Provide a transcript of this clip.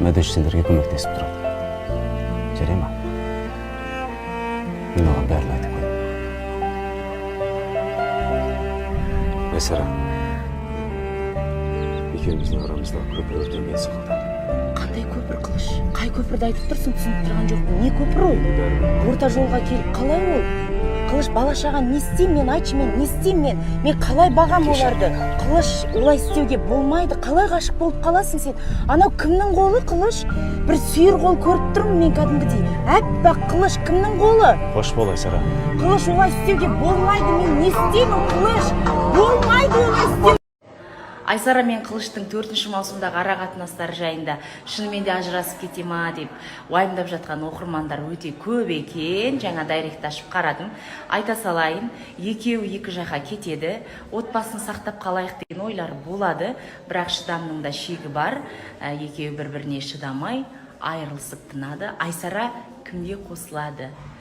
медреселерге көмектесіп тұрады. Жарай ма? Мен оған бәрін айтып қойдым. Айсара, екеуміздің арамызда көпір өртенбесі қалды. Қандай көпір, Қылыш? Қай көпірді айтып тұрсың, түсініп тұрған жоқпын. Не көпір ол? Орта жолға келіп қалай ол? Қылыш, бала-шаға не істеймін мен, айтшы, мен не істеймін мен қалай бағам оларды? Қылыш, олай істеуге болмайды. Қалай ғашық болып қаласың сен? Анау кімнің қолы, Қылыш? Бір сүйір қол көріп тұрмын мен кәдімгідей. Әппақ Қылыш, кімнің қолы? Қош бол, Айсара. Қылыш, олай істеуге болмайды. Мен не істеймін, Қылыш? Болмайды олай істеу. Айсара мен Қылыштың 4-ші маусымдағы ара қатынастары жайында шынымен де ажырасып кете ма деп уайымдап жатқан оқырмандар өте көп екен. Жаңа дайректі ашып қарадым. Айта салайын, екеуі екі жаққа кетеді. Отбасын сақтап қалайық деген ойлар болады. Бірақ шыдамның да шегі бар. Екеуі бір-біріне шыдамай айырылысып тынады. Айсара кімге қосылады?